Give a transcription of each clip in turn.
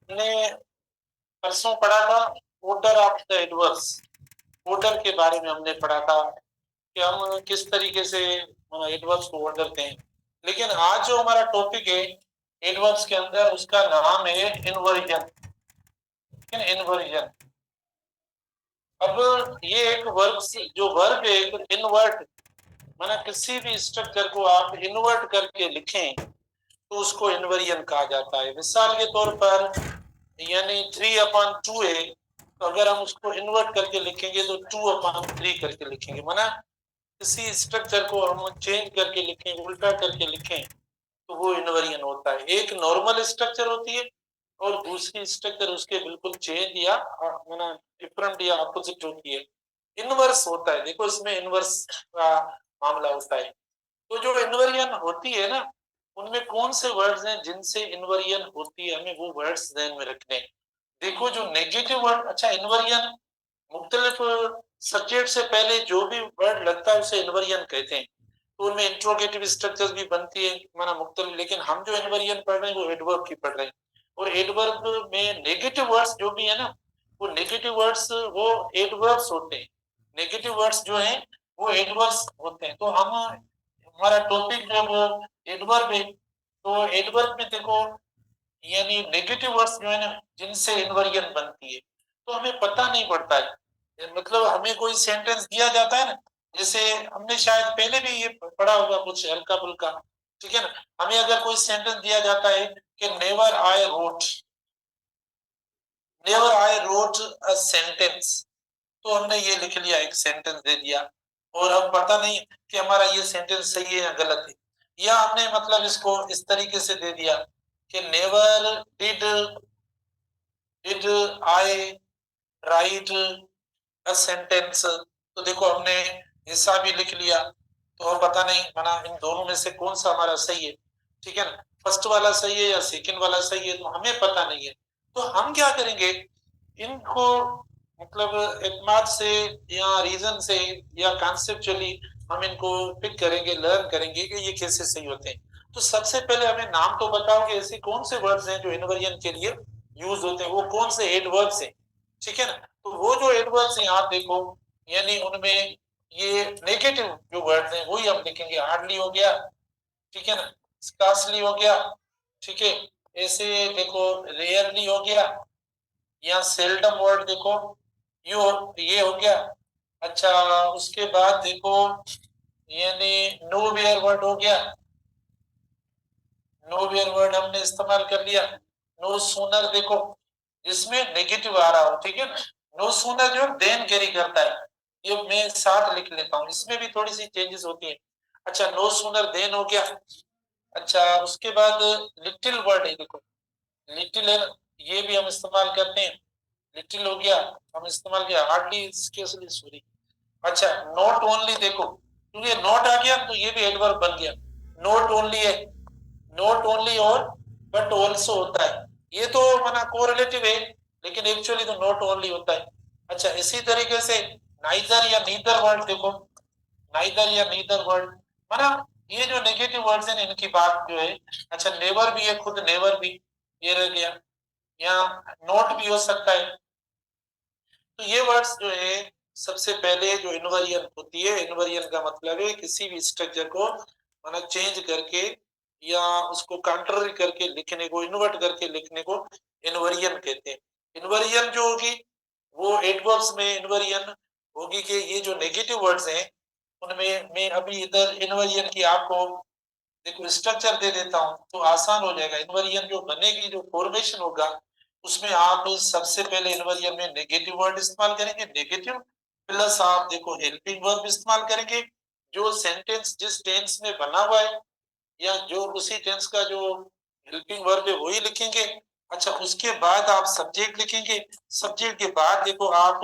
हमने परसों पढ़ा था order of the adverbs. Order के बारे में हमने पढ़ा था कि हम किस तरीके से एडवर्ब्स को ऑर्डर दें। लेकिन आज जो हमारा टॉपिक है एडवर्ब्स के अंदर, उसका नाम है इन्वर्जन। इन्वर्जन। अब ये एक वर्ब, जो वर्ब है एक इन्वर्ट, माना किसी भी स्ट्रक्चर को आप इन्वर्ट करके लिखें तो उसको इन्वर्जन कहा जाता है। मिसाल के तौर पर यानी 3/2 है, तो अगर हम उसको इन्वर्ट करके लिखेंगे तो 2/3 करके लिखेंगे। माना किसी स्ट्रक्चर को हम चेंज करके लिखें, उल्टा करके लिखें, तो वो इन्वर्जन होता है। एक नॉर्मल स्ट्रक्चर होती है और दूसरी स्ट्रक्चर उसके बिल्कुल चेंज या माना डिफरेंट या अपोजिट होती है। इनवर्स होता है। देखो इसमें इनवर्स का मामला होता है। तो जो इन्वर्जन होती है ना, उनमें कौन से वर्ड्स हैं जिनसे इन्वर्जन होती है, हमें वो वर्ड्स ध्यान में रखने हैं। देखो जो नेगेटिव वर्ड, अच्छा इन्वर्जन मुख्तलिफ सब्जेक्ट से पहले जो भी वर्ड लगता है उसे इन्वर्जन कहते हैं। तो उनमें इंट्रोगेटिव स्ट्रक्चर्स भी बनती है, माना मुख्तलिफ। लेकिन हम जो इन्वर्जन पढ़ रहे हैं वो एडवर्ब की पढ़ रहे हैं। और एडवर्ब में नेगेटिव वर्ड्स जो भी है ना, वो नेगेटिव वर्ड्स वो एडवर्ब्स होते हैं। नेगेटिव वर्ड्स जो हैं वो एडवर्ब्स होते हैं। तो हम, हमारा टॉपिक जो वो एडवर्ब है, तो एडवर्ब में देखो यानी नेगेटिव वर्ड्स जो है ना जिनसे इन्वर्जन बनती है, तो हमें पता नहीं पड़ता है। मतलब हमें कोई सेंटेंस दिया जाता है ना, जैसे हमने शायद पहले भी ये पढ़ा होगा कुछ हल्का फुल्का, ठीक है ना। हमें अगर कोई सेंटेंस दिया जाता है कि never I wrote, never I wrote a sentence, तो हमने ये लिख लिया, एक सेंटेंस दे दिया, और अब पता नहीं कि हमारा ये सेंटेंस सही है या गलत है। या हमने मतलब इसको इस तरीके से दे दिया कि never did did I right a sentence, तो देखो हमने हिस्सा भी लिख लिया। तो अब पता नहीं माना इन दोनों में से कौन सा हमारा सही है, ठीक है ना। फर्स्ट वाला सही है या सेकंड वाला सही है, तो हमें पता नहीं है। तो हम क्या करेंगे, इनको मतलब एतमाद से या रीजन से या कॉन्सेप्चुअली हम इनको पिक करेंगे, लर्न करेंगे कि ये कैसे सही होते हैं। तो सबसे पहले हमें नाम तो बताओ कि ऐसे कौन से वर्ड्स हैं जो इन्वर्जन के लिए यूज होते हैं, वो कौन से एडवर्ब्स हैं, ठीक है ना। तो वो जो एडवर्ब्स हैं आप देखो, यानी उनमें ये नेगेटिव जो वर्ड्स हैं वही हम लिखेंगे। हार्डली हो गया, ठीक है ना, स्कार्सली हो गया, ठीक है। ऐसे देखो रेयरली हो गया, या सेल्डम वर्ड देखो, ये हो गया। अच्छा उसके बाद देखो यानी नो वेयर वर्ड हो गया, नो वेयर वर्ड हमने इस्तेमाल कर लिया। नो सूनर देखो, जिसमें नेगेटिव आ रहा हो, ठीक है ना। नो सूनर जो देन कैरी करता है, ये मैं साथ लिख लेता हूँ, इसमें भी थोड़ी सी चेंजेस होती है। अच्छा नो सूनर देन हो गया। अच्छा उसके बाद लिटिल वर्ड है देखो, लिटिल है, ये भी हम इस्तेमाल करते हैं। लिटिल हो गया, हम इस्तेमाल किया। Hardly sorry. अच्छा नॉट ओनली देखो, क्योंकि नॉट आ गया तो ये भी एडवर्ब बन गया। नॉट ओनली है, नॉट ओनली और बट ऑल्सो होता है। ये तो माना कोरिलेटिव है, लेकिन एक्चुअली तो नॉट ओनली होता है। अच्छा इसी तरीके से नाइदर या नीदर वर्ड देखो, नाइदर या नीदर वर्ड, माना ये जो नेगेटिव वर्ड्स हैं इनकी बात जो है। अच्छा नेवर भी है, खुद नेवर भी, ये रह गया। या नॉट भी हो सकता है। तो ये वर्ड्स जो है, सबसे पहले जो इन्वर्जन होती है, इन्वर्जन का मतलब है किसी भी स्ट्रक्चर को माना चेंज करके या उसको कंट्ररी करके लिखने को, इन्वर्ट करके लिखने को इन्वर्जन कहते हैं। इन्वर्जन जो होगी वो एडवर्ब्स में इन्वर्जन होगी कि ये जो नेगेटिव वर्ड्स हैं उनमें मैं अभी इधर इन्वर्जन की आपको देखो स्ट्रक्चर दे देता हूँ तो आसान हो जाएगा। इन्वर्जन जो बनेगी, जो फॉर्मेशन होगा, उसमें आप सबसे पहले इन्वर्जन में नेगेटिव वर्ड इस्तेमाल करेंगे, नेगेटिव प्लस आप देखो हेल्पिंग वर्ब इस्तेमाल करेंगे। जो सेंटेंस जिस टेंस में बना हुआ है या जो उसी टेंस का जो हेल्पिंग वर्ब है वही लिखेंगे। अच्छा उसके बाद आप सब्जेक्ट लिखेंगे, सब्जेक्ट के बाद देखो आप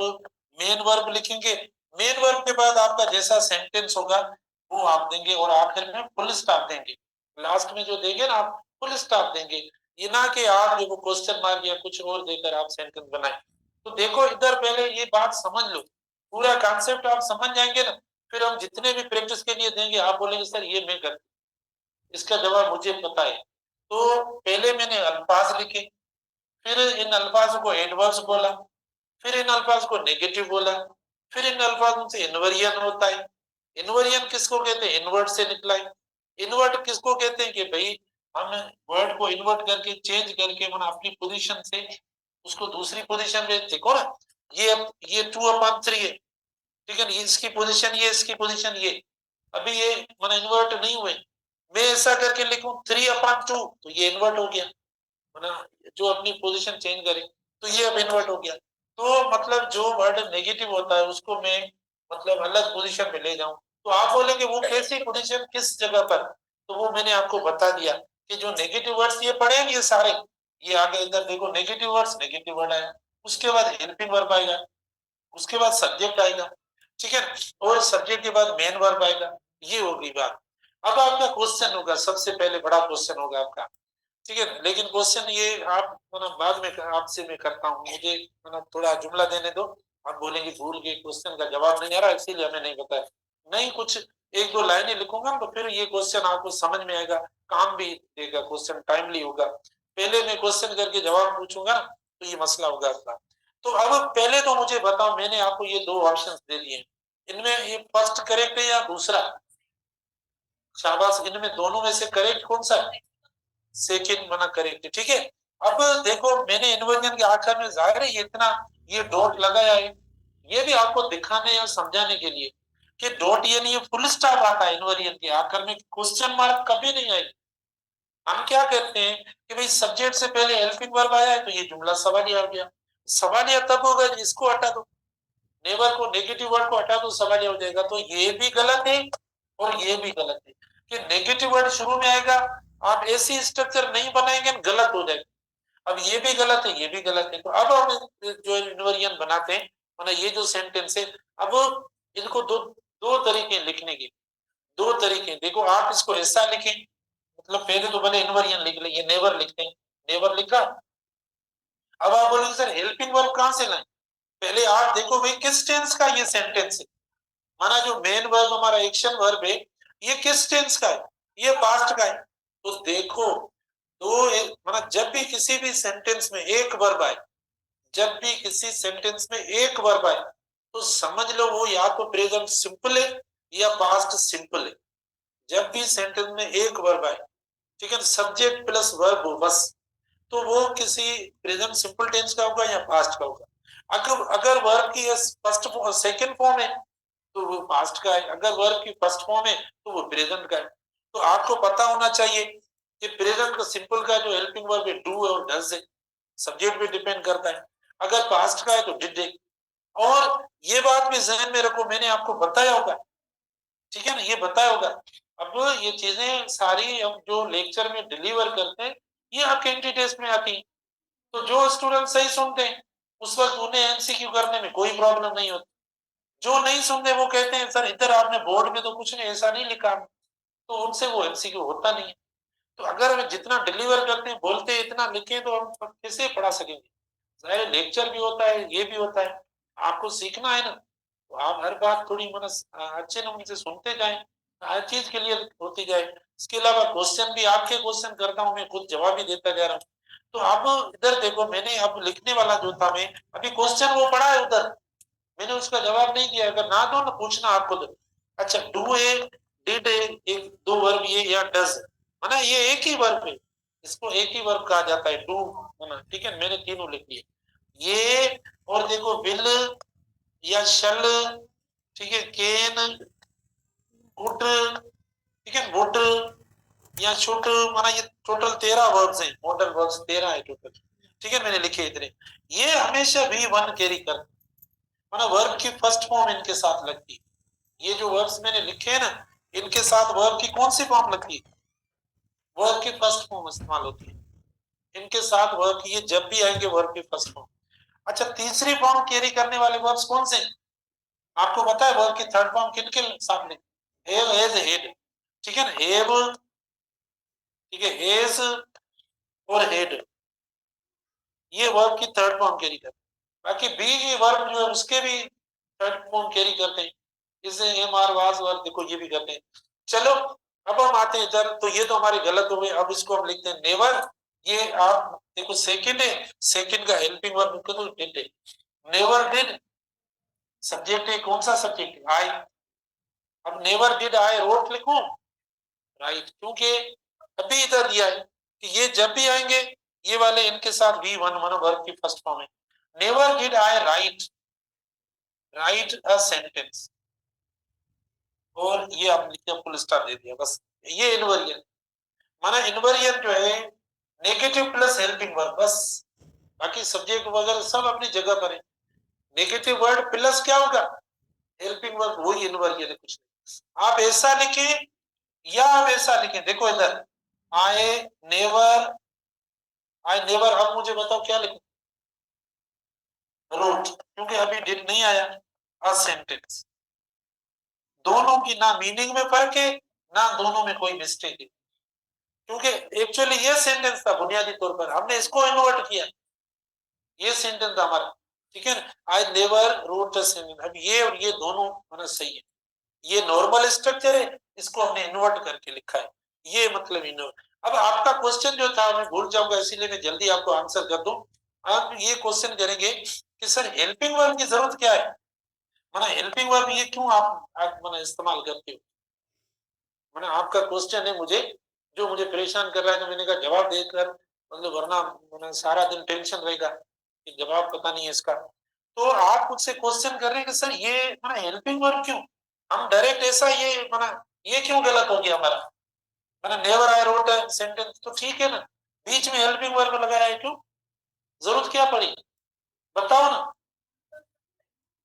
मेन वर्ब लिखेंगे, मेन वर्ब के बाद आपका जैसा सेंटेंस होगा वो आप देंगे, और आखिर में फुल स्टॉप देंगे। लास्ट में जो देंगे ना आप फुल स्टॉप देंगे, ये ना कि आप देखो क्वेश्चन मार्क या कुछ और देकर आप सेंटेंस बनाएं। तो देखो इधर पहले ये बात समझ लो, पूरा कॉन्सेप्ट आप समझ जाएंगे ना, फिर हम जितने भी प्रैक्टिस के लिए देंगे आप बोलेंगे सर ये मैं कर, इसका जवाब मुझे पता है। तो पहले मैंने अल्फाज लिखे, फिर इन अल्फाज को एडवर्ब्स बोला, फिर इन अल्फाज को नेगेटिव बोला, फिर इन अल्फाजों से इन्वर्जन होता है। इन्वर्जन किसको कहते हैं? इन्वर्ट से निकला है। इन्वर्ट किसको कहते हैं? कि भाई हम वर्ड को इन्वर्ट करके चेंज करके मैंने अपनी पोजीशन से उसको दूसरी पोजीशन में देखो ना, ये 2/3 है, ठीक है, इसकी पोजीशन ये, इसकी पोजीशन ये, अभी ये मैंने इन्वर्ट नहीं हुए। मैं ऐसा करके लिखूं 3/2 तो ये इन्वर्ट हो गया, है ना, जो अपनी पोजीशन चेंज करे तो ये अब इन्वर्ट हो गया। तो मतलब जो वर्ड नेगेटिव होता है उसको मैं मतलब अलग पोजीशन में ले जाऊं, तो आप बोलेंगे वो कैसी पोजीशन, किस जगह पर, तो वो मैंने आपको बता दिया कि जो नेगेटिव वर्ड्स ये पढ़े हैं ये सारे, ये आगे इधर देखो नेगेटिव वर्ड्स, नेगेटिव वर्ड आया, उसके बाद हेल्पिंग वर्ब आएगा, उसके बाद सब्जेक्ट आएगा, ठीक है, और सब्जेक्ट के बाद मेन वर्ब आएगा। ये हो गई बात। अब आपका क्वेश्चन होगा, सबसे पहले बड़ा क्वेश्चन होगा आपका, ठीक है, लेकिन क्वेश्चन ये आप बाद में आपसे मैं करता हूँ, मुझे थोड़ा जुमला देने दो। आप बोलेंगे भूल गए, क्वेश्चन का जवाब नहीं आ रहा इसीलिए हमें नहीं बताया। नहीं, कुछ एक दो लाइनें लिखूंगा तो फिर ये क्वेश्चन आपको समझ में आएगा, काम भी देगा, क्वेश्चन टाइमली होगा। पहले मैं क्वेश्चन करके जवाब पूछूंगा तो ये मसला होगा आपका। तो अब पहले तो मुझे बताओ, मैंने आपको ये दो ऑप्शन दे दिए, इनमें ये फर्स्ट करेक्ट है या दूसरा? शाबाश, इनमें दोनों में से करेक्ट कौन सा है? सेकंड मना करेक्ट, ठीक है। अब देखो मैंने इन्वर्जन के आखिर में जाहिर है ये इतना ये डॉट लगाया है, ये भी आपको दिखाने या समझाने के लिए कि डॉट यानी ये फुल स्टॉप आता है इन्वर्जन के आखिर में, क्वेश्चन मार्क कभी नहीं आएगी। हम क्या कहते हैं कि भाई सब्जेक्ट से पहले हेल्पिंग वर्ब आया है तो ये जुमला सवालिया हो गया। सवालिया तब होगा इसको हटा दो, नेवर को, नेगेटिव वर्ड को हटा दो, सवालिया हो जाएगा। तो ये भी गलत है और ये भी गलत है कि नेगेटिव वर्ड शुरू में आएगा, आप ऐसी स्ट्रक्चर नहीं बनाएंगे गलत हो जाएगा। अब ये भी गलत है, ये भी गलत है। तो अब हम जो इन्वर्जन बनाते हैं, मतलब ये जो सेंटेंस है, अब इनको दो दो तरीके लिखने के, दो तरीके देखो। आप इसको ऐसा लिखें, मतलब पहले तो भले इन्वर्जन लिख ले, ये नेवर लिखते हैं, नेवर लिखा। अब आप बोलेंगे सर हेल्पिंग वर्ब कहां से लाएं? पहले आप देखो भाई किस टेंस का ये सेंटेंस है, माना जो मेन वर्ब हमारा एक्शन वर्ब है ये किस टेंस का है? ये पास्ट का है। तो देखो तो माना जब भी किसी भी सेंटेंस में एक वर्ब आए, जब भी किसी सेंटेंस में एक वर्ब आए तो समझ लो वो या तो प्रेजेंट सिंपल है या पास्ट सिंपल है। जब भी सेंटेंस में एक वर्ब आए, ठीक है, सब्जेक्ट प्लस वर्ब हो बस, तो वो किसी प्रेजेंट सिंपल टेंस का होगा या पास्ट का होगा। अगर अगर वर्ब की फर्स्ट सेकंड फॉर्म है तो वो पास्ट का है, अगर वर्ब की फर्स्ट फॉर्म है तो वो प्रेजेंट का है। तो आपको पता होना चाहिए कि प्रेजेंट का सिंपल का जो हेल्पिंग वर्ब है डू है और डज है, सब्जेक्ट पे डिपेंड करता है। अगर पास्ट का है तो डिड है। और ये बात भी जहन में रखो, मैंने आपको बताया होगा, ठीक है ना, ये बताया होगा। अब ये चीजें सारी हम जो लेक्चर में डिलीवर करते हैं ये आपके एंट्री टेस्ट में आती है। तो जो स्टूडेंट सही सुनते हैं उस वक्त उन्हें एमसीक्यू करने में कोई प्रॉब्लम नहीं होती। जो नहीं सुनते वो कहते हैं सर इधर आपने बोर्ड में तो कुछ नहीं ऐसा नहीं लिखा, तो उनसे वो एमसीक्यू होता नहीं है। तो अगर हम जितना डिलीवर करते हैं, बोलते हैं, इतना लिखें तो हम कैसे पढ़ा सकेंगे? जाहिर लेक्चर भी होता है, ये भी होता है, आपको सीखना है ना, तो आप हर बात थोड़ी मन अच्छे नमूने से सुनते जाएं, हर चीज के लिए होती जाए। इसके अलावा क्वेश्चन भी आपके क्वेश्चन करता हूँ मैं, खुद जवाब भी देता जा रहा हूँ। तो अब इधर देखो, मैंने अब लिखने वाला जो था, मैं अभी क्वेश्चन वो पढ़ा है उधर, मैंने उसका जवाब नहीं दिया। अगर ना दो ना पूछना आप खुद। अच्छा, डू है, डिड है, एक दो वर्ब ये, या डज है ना, ये एक ही वर्ब है, इसको एक ही वर्ब कहा जाता है, डू, है ना, ठीक है, मैंने तीनों लिख लिए ये। और देखो विल या शल, ठीक है, कैन, कुड, ठीक है, वुड या शुड, माना ये टोटल 13 वर्ब्स हैं, मॉडल वर्ब्स 13 है टोटल, ठीक है, मैंने लिखे इतने। ये हमेशा भी वन कैरी कर, माना वर्ब की फर्स्ट फॉर्म इनके साथ लगती है। ये जो वर्ब्स मैंने लिखे हैं ना, इनके साथ वर्ब की कौन सी फॉर्म लगती है? वर्ब की फर्स्ट फॉर्म इस्तेमाल होती है इनके साथ वर्ब की, ये जब भी आएंगे वर्ब की फर्स्ट फॉर्म। अच्छा, तीसरी फॉर्म कैरी करने वाले वर्ब्स कौन से? आपको पता है वर्ब की थर्ड फॉर्म किनके साथ लेंगे? हैव, हैज, हैड, ठीक है ना, हैव, ठीक है, हैज और हैड, ये वर्ब की थर्ड फॉर्म कैरी करते हैं। बाकी बी की वर्ब जो है उसके भी थर्ड फॉर्म कैरी करते हैं, जैसे एम आर वाज वर्ब, देखो ये भी करते हैं। चलो अब हम आते हैं इधर, तो ये तो हमारे गलत हो गए। अब इसको हम लिखते हैं नेवर, ये आप देखो सेकंड है, सेकंड का हेल्पिंग वर्ब को तो डिड है, नेवर डिड सब्जेक्ट है, कौन सा सब्जेक्ट आई, अब नेवर डिड आई रोट लिखूं, राइट, क्योंकि अभी इधर दिया है कि ये जब भी आएंगे ये वाले इनके साथ वी वन वन वर्ब की फर्स्ट फॉर्म है, never did I right, right a sentence, और ये आप लिखिए फुल स्टॉप दे दिया बस, ये इनवर्जन, माना इनवर्जन जो है नेगेटिव प्लस हेल्पिंग वर्ब बस, बाकी सब्जेक्ट वगैरह सब अपनी जगह पर है, नेगेटिव वर्ड प्लस क्या होगा हेल्पिंग वर्ब, वही इनवर्जन है, कुछ नहीं। आप ऐसा लिखें या आप ऐसा लिखें, देखो इधर आई नेवर, आई नेवर, अब मुझे बताओ क्या लिखूं, रोट, क्योंकि अभी डिड नहीं आया, अ सेंटेंस, दोनों की ना मीनिंग में फर्क है ना दोनों में कोई मिस्टेक है, क्योंकि एक्चुअली ये सेंटेंस था बुनियादी तौर पर, हमने इसको इन्वर्ट किया, ये सेंटेंस था हमारा, ठीक है ना, I never wrote a sentence, अब ये और ये दोनों होना सही है, ये नॉर्मल स्ट्रक्चर है, इसको हमने इन्वर्ट करके लिखा है, ये मतलब इन्वर्ट। अब आपका क्वेश्चन जो था मैं भूल जाऊंगा, इसीलिए मैं जल्दी आपको आंसर कर दूं, आप ये क्वेश्चन करेंगे कि सर हेल्पिंग वर्ब की जरूरत क्या है, माना हेल्पिंग वर्ब ये क्यों आप माना इस्तेमाल करते हो, माना आपका क्वेश्चन है मुझे, जो मुझे परेशान कर रहा है, तो मैंने कहा जवाब देकर मतलब वरना मैंने सारा दिन टेंशन रहेगा कि जवाब पता नहीं है इसका, तो आप मुझसे क्वेश्चन कर रहे हैं कि सर ये माना हेल्पिंग वर्ब क्यों, हम डायरेक्ट ऐसा ये माना ये क्यों गलत हो गया हमारा, माना नेवर आई रोट सेंटेंस तो ठीक है ना, बीच में हेल्पिंग वर्ब लगाया है क्यों, जरूरत क्या पड़ी, बताओ ना,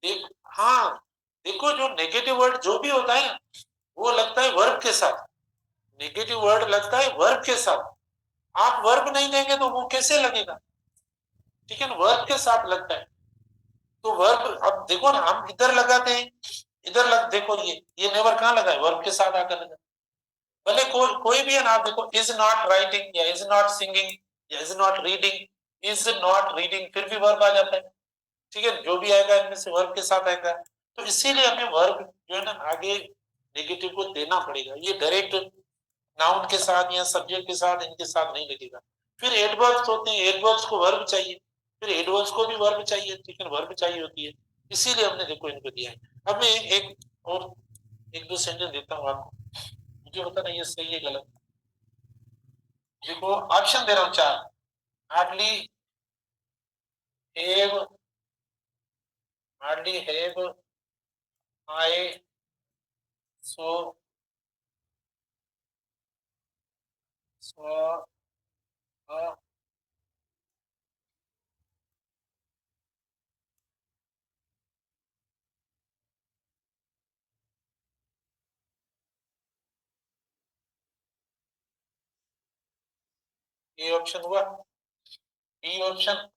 देख, हाँ, देखो जो नेगेटिव वर्ड जो भी होता है ना वो लगता है वर्ब के साथ, नेगेटिव वर्ड लगता है वर्ब के साथ, आप वर्ब नहीं देंगे तो वो कैसे लगेगा, ठीक है ना, वर्ब के साथ लगता है, तो वर्ब अब देखो ना हम इधर लगाते हैं, इधर लग देखो ये नेवर कहाँ लगा है, वर्ब के साथ आकर लगा, भले कोई भी है ना, आप देखो इज नॉट राइटिंग या इज नॉट सिंगिंग या is not reading, is not reading फिर भी वर्ब आ जाता है, ठीक है, जो भी आएगा इनमें से वर्ब के साथ आएगा, तो इसीलिए हमें वर्ब जो है ना आगे नेगेटिव को देना पड़ेगा, ये डायरेक्ट नाउन के साथ या सब्जेक्ट के साथ इनके साथ नहीं लगेगा, फिर एडवर्ब्स होते हैं, एडवर्ब्स को वर्ब चाहिए, फिर एडवर्ब्स को भी वर्ब चाहिए, ठीक है, वर्ब चाहिए होती है, इसीलिए हमने देखो इनको दिया है। अब मैं एक और एक दो सेंटेंस देता हूँ आपको, मुझे बताना ये सही है गलत, देखो ऑप्शन दे रहा हूँ चार, hardly have, hardly have I saw so ये ऑप्शन हुआ, B option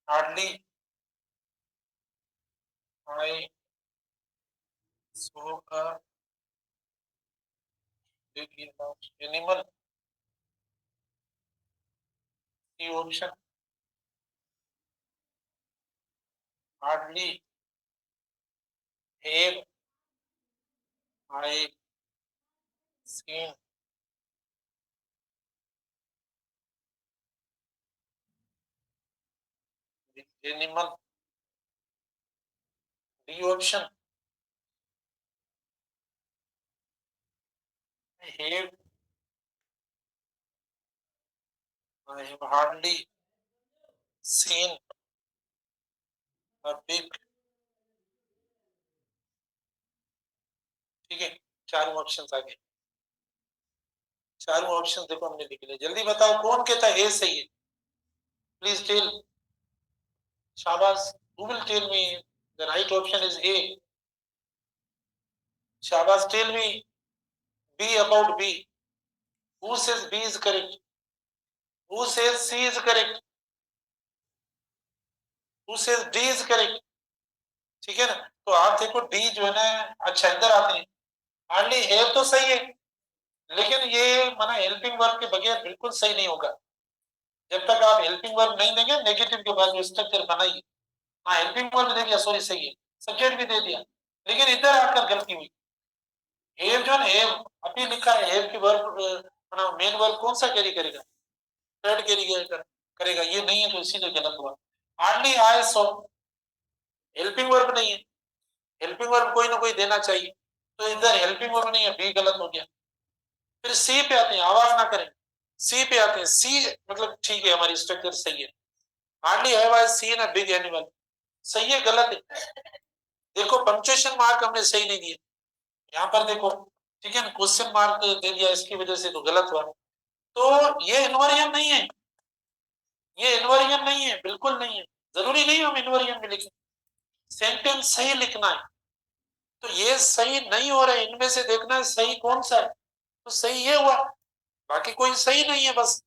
hardly I saw animal, C option hardly have I seen animal, D option have I have hardly seen a pig, ठीक है, चारों option आ गए, चारों option देखो हमने लिख लिया, जल्दी बताओ कौन कहता है ए सही है, प्लीज टेल, शाबाश, who will tell me the right option is A, शाबाश, tell me B about B, who says B is correct, who says C is correct, who says D is correct, ठीक है ना, तो आप देखो D जो है ना, अच्छा इधर आते हैं, हार्डली है तो सही है, लेकिन ये माना हेल्पिंग वर्ब के बगैर बिल्कुल सही नहीं होगा, जब तक आप हेल्पिंग वर्ब नहीं देंगे नेगेटिव के बाद जो स्ट्रक्चर बनाइए, हाँ हेल्पिंग वर्ब दे दिया सॉरी सही है, सब्जेक्ट भी दे दिया, लेकिन इधर आकर गलती हुई, हैव जो है अभी लिखा है हैव की वर्ब मेन वर्ब कौन सा कैरी करेगा? थर्ड कैरी करेगा, ये नहीं है तो इसीलिए गलत हुआ। Hardly I so helping verb नहीं है, हेल्पिंग वर्ब कोई ना कोई देना चाहिए, तो इधर हेल्पिंग वर्ब नहीं है, बी गलत हो गया। फिर सी पे आते हैं, आवाज ना करें, सी पे आते हैं। सी मतलब ठीक है, हमारी स्ट्रक्चर सही है। Hardly have I seen a big animal, सही है गलत है? देखो पंक्चुएशन मार्क हमने सही नहीं दिया यहाँ पर, देखो ठीक है ना, क्वेश्चन मार्क दे दिया, इसकी वजह से तो गलत हुआ। तो ये इन्वर्जन नहीं है, ये इन्वर्जन नहीं है, बिल्कुल नहीं है। जरूरी नहीं हम इन्वर्जन में लिखें, सेंटेंस सही लिखना है। तो ये सही नहीं हो रहा है, इनमें से देखना है सही कौन सा है, तो सही ये हुआ, बाकी कोई सही नहीं है बस।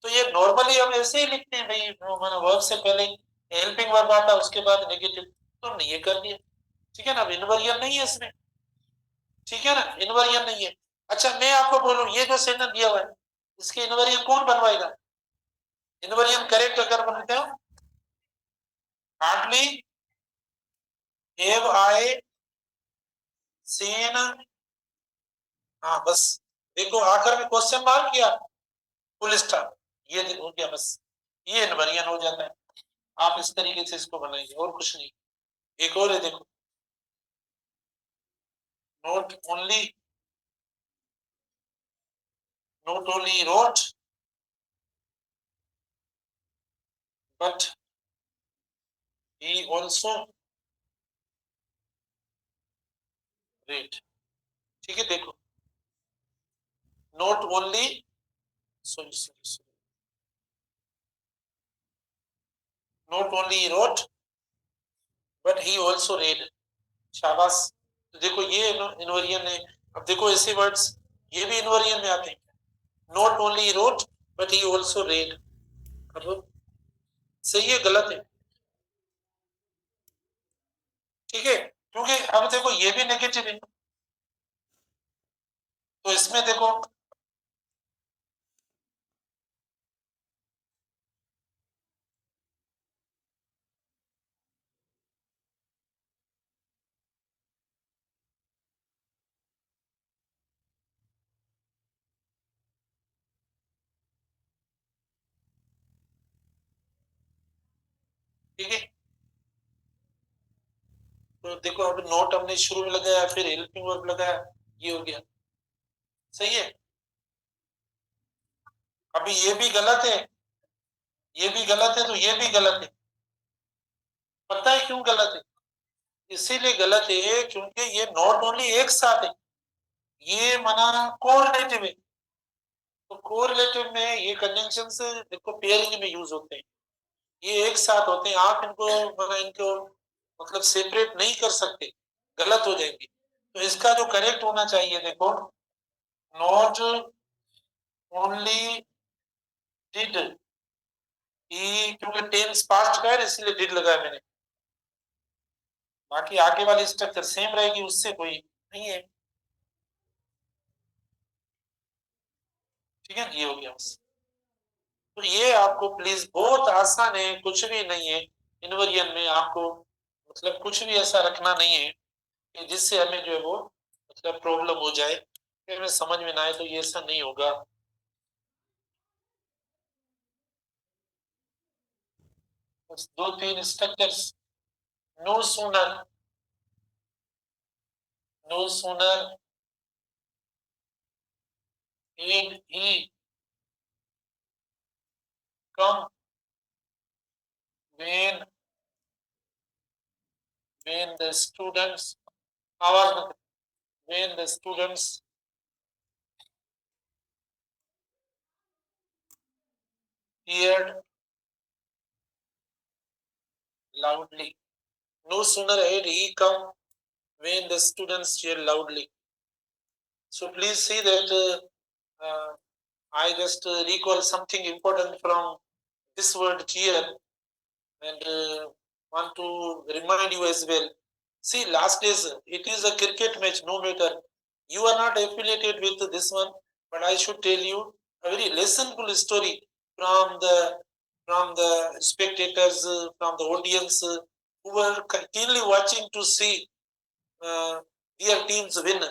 तो ये नॉर्मली हम ऐसे ही लिखते हैं भाई, मैंने वर्ब से पहले हेल्पिंग वर्ब आता उसके बाद नेगेटिव, तो हमने ये कर दिया, ठीक है ना। अब इन्वर्जन नहीं है इसमें, ठीक है ना, इन्वर्जन नहीं है। अच्छा मैं आपको बोलूं, ये जो सेंटेंस दिया हुआ है इसके इन्वर्जन कौन बनवाएगा? इन्वर्जन करेक्ट अगर बनते हो, हार्डली हैव आई सीन, हाँ बस देखो आखिर में क्वेश्चन मार्क किया, फुल स्टॉप, ये हो गया बस, ये इन्वर्जन हो जाता है। आप इस तरीके से इसको बनाएंगे और कुछ नहीं। एक और है देखो, note only, not only wrote but he also read, ठीक है। देखो not only, sorry, not only wrote but he also read, शाबाश। तो देखो ये इन्वर्जन है। अब देखो ऐसे वर्ड्स ये भी इन्वर्जन में आते हैं, not only wrote but he also read, अब सही है गलत है? ठीक है, क्योंकि अब देखो ये भी नेगेटिव है, तो इसमें देखो ठीक है। तो देखो अब नोट हमने शुरू में लगाया, फिर हेल्पिंग वर्ब लगाया, ये हो गया, सही है। अभी ये भी गलत है, ये भी गलत है, तो ये भी गलत है। पता है क्यों गलत है? इसीलिए गलत है क्योंकि ये नॉट ओनली एक साथ है, ये मना कोरिलेटिव है। तो कोरिलेटिव में ये कंजंक्शन से देखो पेयरिंग में यूज होते हैं, ये एक साथ होते हैं, आप इनको इनको मतलब सेपरेट नहीं कर सकते, गलत हो जाएंगे। तो इसका जो करेक्ट होना चाहिए देखो, नॉट ओनली डिड ही, क्योंकि टेंस पास्ट का है इसलिए डिड लगाया मैंने, बाकी आगे वाली स्ट्रक्चर सेम रहेगी, उससे कोई नहीं है, ठीक है। ये हो गया बस। तो ये आपको प्लीज, बहुत आसान है, कुछ भी नहीं है इन्वर्जन में, आपको मतलब कुछ भी ऐसा रखना नहीं है कि जिससे हमें जो है वो मतलब प्रॉब्लम हो जाए, फिर हमें समझ में ना आए, तो ये ऐसा नहीं होगा। बस दो तीन structures, no sooner, no sooner did he come when the students, आवाज मत, when the students cheered loudly, no sooner had he come when the students cheered loudly. So please see that I just recall something important from this word cheer, and want to remind you as well. See, last days it is a cricket match. No matter you are not affiliated with this one, but I should tell you a very lessonful story from the spectators, from the audience who were keenly watching to see their teams win.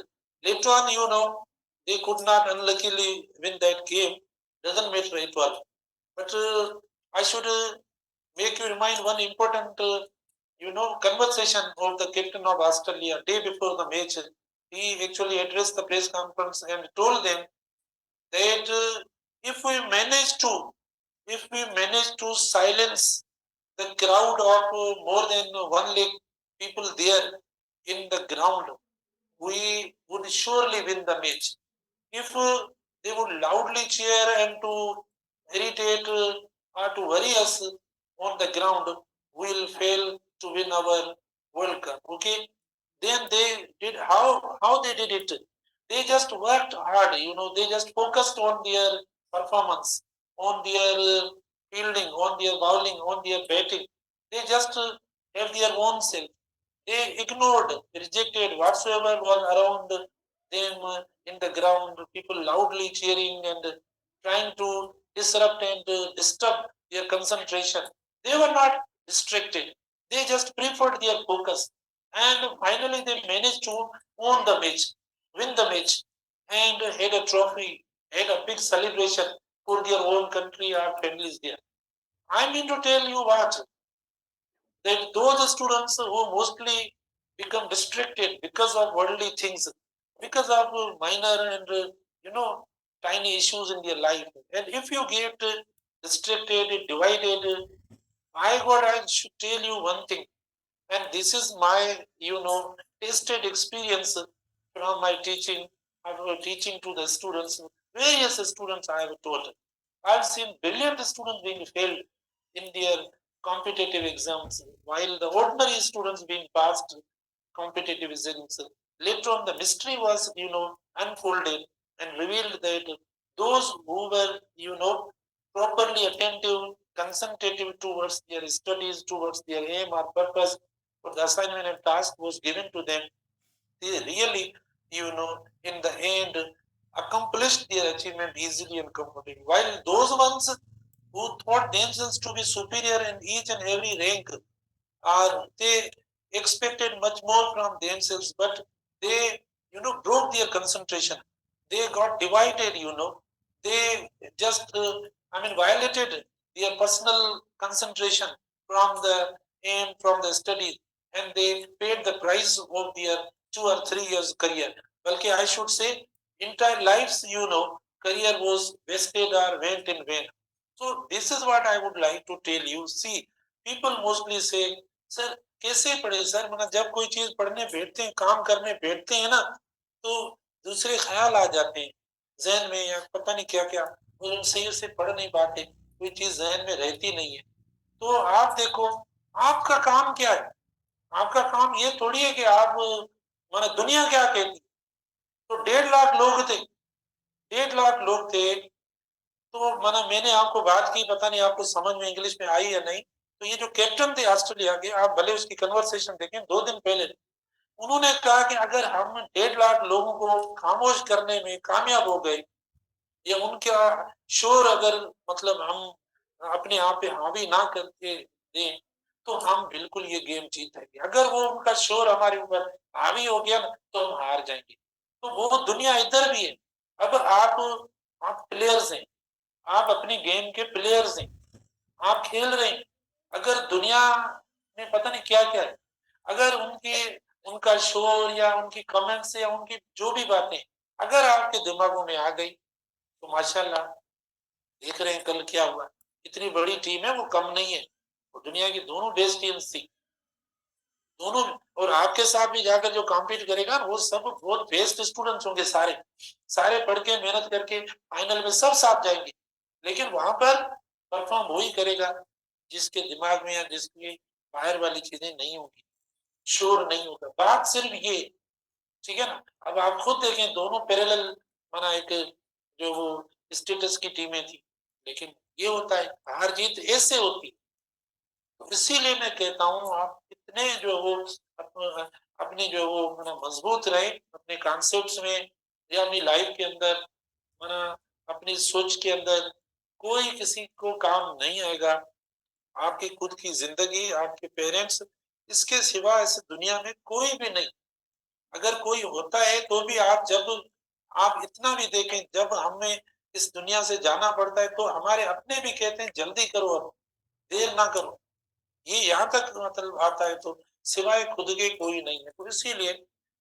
Later on, they could not unluckily win that game. Doesn't matter at all. But I should make you remind one important, conversation of the captain of Australia day before the match. He actually addressed the press conference and told them that if we manage to silence the crowd of more than 1 lakh people there in the ground, we would surely win the match. If they would loudly cheer and to irritate or to worry us on the ground, we'll fail to win our World Cup. Okay, then they did how they did it. They just worked hard. They just focused on their performance, on their fielding, on their bowling, on their batting. They just have their own self. They ignored, rejected whatsoever was around them in the ground, people loudly cheering and trying to disrupt and disturb their concentration. They were not distracted. They just preferred their focus. And finally, they managed to win the match, and had a trophy, had a big celebration for their own country or families there. I mean to tell you what, that those students who mostly become distracted because of worldly things, because of minor and tiny issues in their life, and if you get distracted, divided, my God, I should tell you one thing, and this is my tasted experience from my teaching. I was teaching to the students, various students I have taught. I've seen brilliant students being failed in their competitive exams, while the ordinary students being passed competitive exams. Later on, the mystery was, unfolded and revealed that those who were, properly attentive, concentrative towards their studies, towards their aim or purpose, for the assignment and task was given to them, they really, in the end, accomplished their achievement easily and comfortably. While those ones who thought themselves to be superior in each and every rank, or they expected much more from themselves, but they, broke their concentration. They got divided, they just, violated their personal concentration from the aim, from the studies, and they paid the price of their 2 or 3 years career. Balki, I should say, entire lives, career was wasted or went in vain. So this is what I would like to tell you. See, people mostly say, sir कैसे पढ़े sir, मतलब जब कोई चीज पढ़ने बैठते हैं, काम करने बैठते हैं ना, तो दूसरे ख्याल आ जाते हैं जहन में, या पता नहीं क्या क्या, वो सही से पढ़ नहीं पाते, कोई चीज जहन में रहती नहीं है। तो आप देखो, आपका काम क्या है? आपका काम ये थोड़ी है कि आप, माना दुनिया क्या कहती, तो 1.5 लाख लोग थे, 1.5 लाख लोग थे, तो माना मैंने आपको बात की, पता नहीं आपको समझ में इंग्लिश में आई या नहीं। तो ये जो कैप्टन थे ऑस्ट्रेलिया के, आप भले उसकी कन्वर्सेशन देखें 2 दिन पहले, उन्होंने कहा कि अगर हम 1.5 लाख लोगों को खामोश करने में कामयाब हो गए, या उनका शोर अगर, मतलब हम अपने आप पे हावी ना करके दें, तो हम बिल्कुल ये गेम जीतेंगे। अगर वो उनका शोर हमारे ऊपर हावी हो गया ना, तो हम हार जाएंगे। तो वो दुनिया इधर भी है। अब आप प्लेयर्स हैं, आप अपनी गेम के प्लेयर्स हैं, आप खेल रहे हैं। अगर दुनिया में पता नहीं क्या क्या है, अगर उनका शोर या उनकी कमेंट्स या उनकी जो भी बातें अगर आपके दिमागों में आ गई, तो माशाल्लाह, देख रहे हैं कल क्या हुआ। इतनी बड़ी टीम है, वो कम नहीं है, वो दुनिया की दोनों बेस्ट टीम्स थी, दोनों। और आपके साथ भी जाकर जो कॉम्पीट करेगा ना, वो सब बहुत बेस्ट स्टूडेंट्स होंगे, सारे सारे पढ़ के मेहनत करके फाइनल में सब साथ जाएंगे। लेकिन वहां पर परफॉर्म वही करेगा जिसके दिमाग में या जिसकी बाहर वाली चीजें नहीं होगी, शोर नहीं होगा। बात सिर्फ ये, ठीक है ना। अब आप खुद देखें, दोनों पैरेलल, माना एक जो वो स्टेटस की टीमें थी, लेकिन ये होता है, हार जीत ऐसे होती। तो इसीलिए मैं कहता हूँ, आप इतने जो वो अपनी जो वो माना मजबूत रहे अपने कॉन्सेप्ट्स में, या अपनी लाइफ के अंदर, माना अपनी सोच के अंदर, कोई किसी को काम नहीं आएगा। आपकी खुद की जिंदगी, आपके पेरेंट्स, इसके सिवा इस दुनिया में कोई भी नहीं। अगर कोई होता है तो भी आप जब आप इतना भी देखें, जब हमें इस दुनिया से जाना पड़ता है तो हमारे अपने भी कहते हैं जल्दी करो, अब देर ना करो। ये यहाँ तक मतलब आता है, तो सिवाय खुद के कोई नहीं है। तो इसीलिए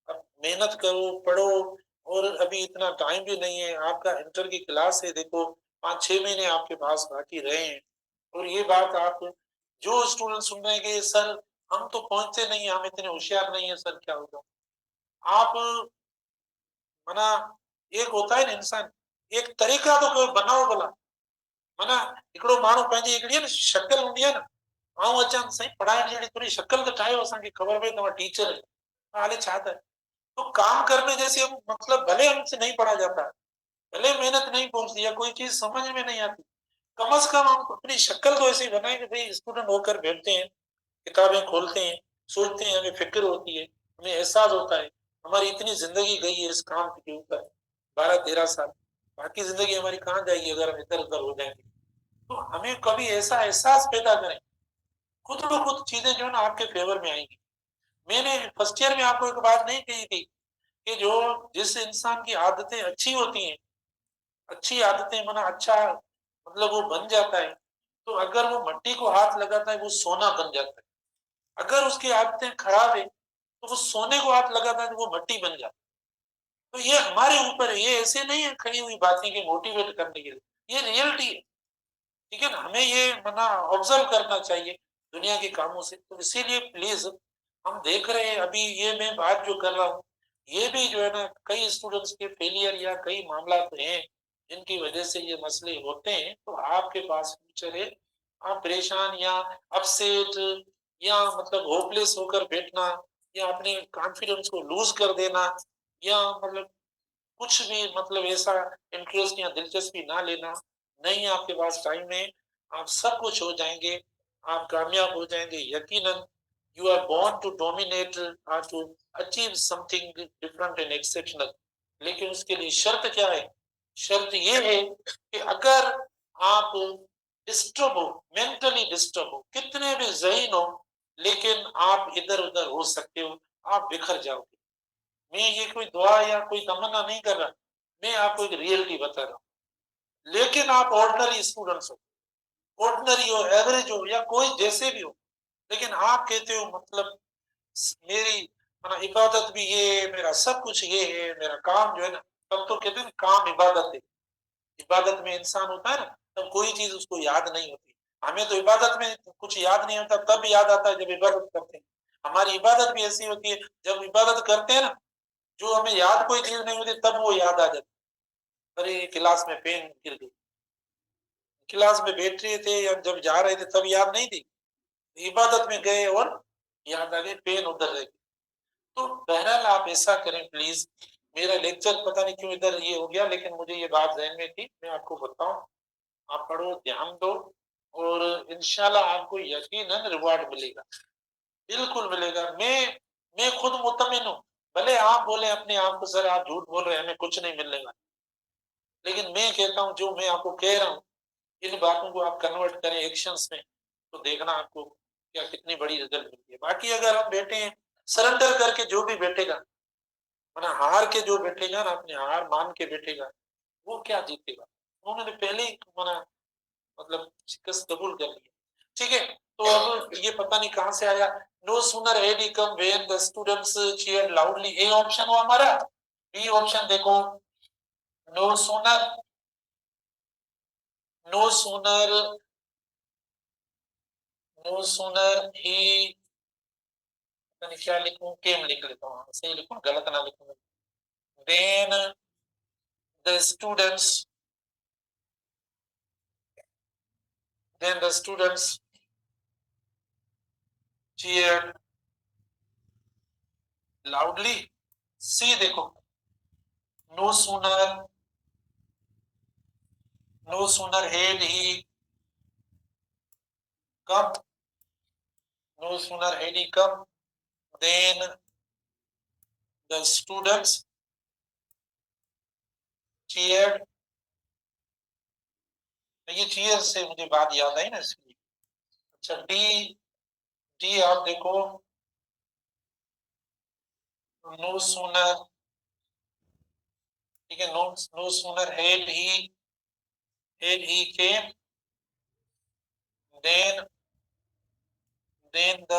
अब मेहनत करो, पढ़ो, और अभी इतना टाइम भी नहीं है। आपका इंटर की क्लास है, देखो 5-6 महीने आपके पास बाकी रहे हैं। और ये बात आप जो स्टूडेंट सुन रहे हैं कि सर हम तो पहुंचते नहीं, हम इतने होशियार नहीं है, सर क्या होगा। आप मना एक होता है ना इंसान, एक तरीका तो कोई बनाओ भला। मना हिकिड़ो माण्हू पंहिंजी हिकिड़ी आहे न शक्ल हूंदी आहे न, आऊं अचां साईं पढ़ाइण जहिड़ी थोड़ी शक्ल त ठाहियो, असांखे ख़बर पए तव्हां टीचर आहियो। हाले छा था, तो काम करने जैसे हम मतलब भले हमसे नहीं पढ़ा जाता, भले मेहनत नहीं पहुंचती या कोई चीज समझ में नहीं आती, कम से कम हम अपनी शक्ल तो ऐसी बनाए कि भाई स्टूडेंट होकर बैठते हैं, किताबें खोलते हैं, सोचते हैं, हमें फिक्र होती है, हमें एहसास होता है हमारी इतनी जिंदगी गई है इस काम के ऊपर, 12-13 साल, बाकी जिंदगी हमारी कहाँ जाएगी अगर हम इधर उधर हो जाएंगे। तो हमें कभी ऐसा एहसास पैदा करें, खुद ब खुद चीजें जो है ना आपके फेवर में आएंगी। मैंने फर्स्ट ईयर में आपको एक बात नहीं कही थी कि जो जिस इंसान की आदतें अच्छी होती हैं, अच्छी आदतें माना अच्छा मतलब वो बन जाता है, तो अगर वो मट्टी को हाथ लगाता है वो सोना बन जाता है। अगर उसकी आदतें खराब है तो वो सोने को हाथ लगाता है तो वो मट्टी बन जाता है। तो ये हमारे ऊपर है, ये ऐसे नहीं है खड़ी हुई बातें के मोटिवेट करने के लिए, ये रियलिटी है। ठीक है ना, हमें ये मना ऑब्जर्व करना चाहिए दुनिया के कामों से। तो इसीलिए प्लीज हम देख रहे हैं अभी ये मैं बात जो कर रहा हूँ, ये भी जो है ना कई स्टूडेंट्स के फेलियर या कई मामला हैं जिनकी वजह से ये मसले होते हैं। तो आपके पास फ्यूचर है, आप परेशान या अपसेट या मतलब होपलेस होकर बैठना या अपने कॉन्फिडेंस को लूज कर देना या मतलब कुछ भी मतलब ऐसा इंटरेस्ट या दिलचस्पी ना लेना, नहीं आपके पास टाइम है, आप सब कुछ हो जाएंगे, आप कामयाब हो जाएंगे यकीनन। You are born to dominate और to achieve something different and exceptional. लेकिन उसके लिए शर्त क्या है, शर्त ये है कि अगर आप डिस्टर्ब हो, मेंटली डिस्टर्ब हो, कितने भी ज़हीन हो, लेकिन आप इधर उधर हो सकते हो, आप बिखर जाओगे। मैं ये कोई दुआ या कोई तमन्ना नहीं कर रहा, मैं आपको एक रियलिटी बता रहा हूँ। लेकिन आप ऑर्डिनरी स्टूडेंट्स हो, ऑर्डिनरी हो, एवरेज हो या कोई जैसे भी हो, लेकिन आप कहते हो मतलब मेरी इबादत भी ये है, मेरा सब कुछ ये है, मेरा काम जो है ना, तब तो कहते हैं काम इबादत है। इबादत में इंसान होता है ना, तब कोई चीज उसको याद नहीं होती। हमें तो इबादत में कुछ याद नहीं होता, तब याद आता है जब इबादत करते हैं। हमारी इबादत भी ऐसी होती है, जब इबादत करते हैं ना, जो हमें याद कोई चीज नहीं होती तब वो याद आ जाती। अरे क्लास में पेन गिर गई, क्लास में बैठ रहे थे या जब जा रहे थे तब याद नहीं थी, इबादत में गए और याद आ गई, पेन उधर रह गई। तो बहरहाल आप ऐसा करें प्लीज। मेरा लेक्चर पता नहीं क्यों इधर ये हो गया, लेकिन मुझे ये बात ध्यान में थी, मैं आपको बताऊं। आप पढ़ो, ध्यान दो, और इंशाल्लाह आपको यकीनन रिवॉर्ड मिलेगा, बिल्कुल मिलेगा। मैं खुद मुतमिन हूँ। भले आप बोले अपने आप को सर आप झूठ बोल रहे हैं, हमें कुछ नहीं मिलने वाला, लेकिन मैं कहता हूँ जो मैं आपको कह रहा हूँ, इन बातों को आप कन्वर्ट करें एक्शंस में, तो देखना आपको क्या कितनी बड़ी रिजल्ट मिलती है। बाकी अगर हम बैठे हैं सरेंडर करके, जो भी बैठेगा माना हार के, जो बैठेगा ना अपने हार मान के बैठेगा, वो क्या जीतेगा। उन्होंने पहले ही माना मतलब शिकस्त कबूल कर लिया। ठीक है, तो अब ये पता नहीं कहां से आया, no sooner had he come when the students cheered loudly. A option हुआ हमारा, बी ऑप्शन देखो, no sooner, no sooner, no sooner ही, पता नहीं क्या लिखूं, केम लिख लेता हूँ, सही लिखूं गलत ना लिखूं। Then the students, then the students cheered loudly। See देखो, no sooner, no sooner had he come, no sooner had he come then the students cheered। ये चीयर से मुझे बात याद आई ना इसलिए। अच्छा डी, डी आप देखो, नो सूनर, ठीक है, no sooner had he came then the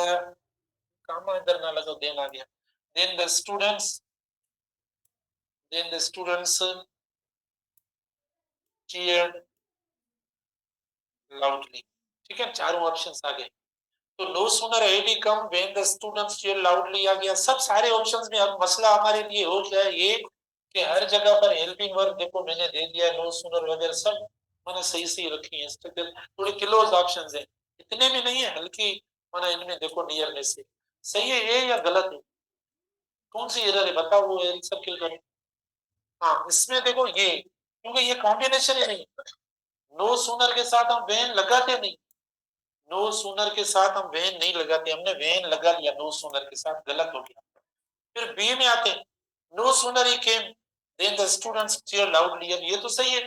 comma इधर ना लगा, देन आ गया, then the students cheered loudly, ठीक है, चारों ऑप्शंस आ गए। तो no sooner had he come when the students cheered loudly आ गया। सब सारे ऑप्शंस में अब मसला हमारे लिए हो गया है ये कि हर जगह पर हेल्पिंग वर्ब देखो मैंने दे दिया, नो सूनर वगैरह सब मैंने सही सही रखी है। स्ट्रक्चर थोड़े क्लोज ऑप्शंस है, इतने भी नहीं है हल्की, मैंने इनमें देखो नियरनेस है। सही है ये या गलत है? कौन सी एरर है बताओ, वो आंसर क्लिक करो। हाँ इसमें देखो ये, क्योंकि ये कॉम्बिनेशन ही नहीं, नो सूनर के साथ हम वेन लगाते नहीं, नो सूनर के साथ हम वेन नहीं लगाते, हमने वेन लगा लिया नो सूनर के साथ, गलत हो गया। फिर बी में आते, no sooner he came then the students cheer loudly, अब ये तो सही है।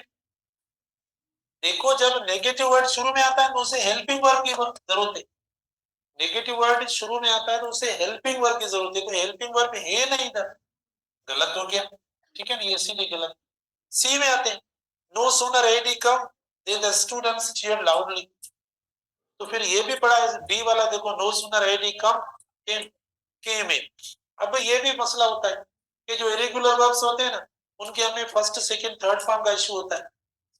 देखो जब नेगेटिव वर्ड शुरू में आता है तो उसे हेल्पिंग वर्ब की जरूरत है, नेगेटिव वर्ड शुरू में आता है तो उसे हेल्पिंग वर्ब की जरूरत है, तो हेल्पिंग वर्ब है नहीं इधर, गलत हो गया, ठीक है ना, ये इसीलिए गलत। सी में आते हैं, no sooner had he come then the students cheer loudly, तो फिर ये भी पढ़ा है डी वाला, देखो no sooner had he come के में। अब ये भी मसला होता है कि जो इरेगुलर वर्ब्स होते हैं ना उनके हमें फर्स्ट सेकंड थर्ड फॉर्म का इशू होता है,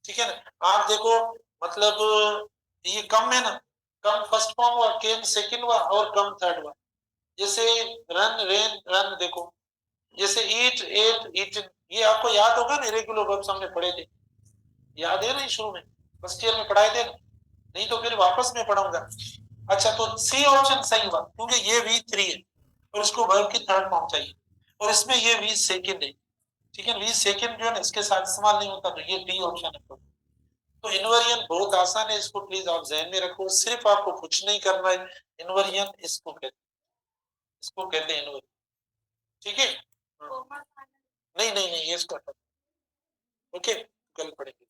ठीक है ना। आप देखो मतलब ये कम है ना, कम फर्स्ट फॉर्म हुआ, केम सेकंड हुआ और कम थर्ड हुआ। जैसे रन रेन रन देखो, जैसे ईट एट ईटन, ये आपको याद होगा ना, इरेगुलर वर्ब्स हमने पढ़े थे, याद है ना, शुरू में फर्स्ट ईयर में पढ़ाए थे, नहीं तो फिर वापस में पढ़ाऊंगा। अच्छा तो सी ऑप्शन सही हुआ क्योंकि ये वी थ्री है और उसको वर्ब की थर्ड फॉर्म चाहिए, और इसमें ये वी सेकंड है, ठीक है, वी सेकंड जो है ना इसके साथ इस्तेमाल नहीं होता, तो ये डी ऑप्शन है। तो इनवेरिएंट बहुत आसान है, इसको प्लीज आप जहन में रखो, सिर्फ आपको कुछ नहीं करना है, इनवेरिएंट इसको कहते हैं इनवेरिएंट, ठीक है। नहीं नहीं नहीं ये इसको, ओके कल पढ़ेंगे।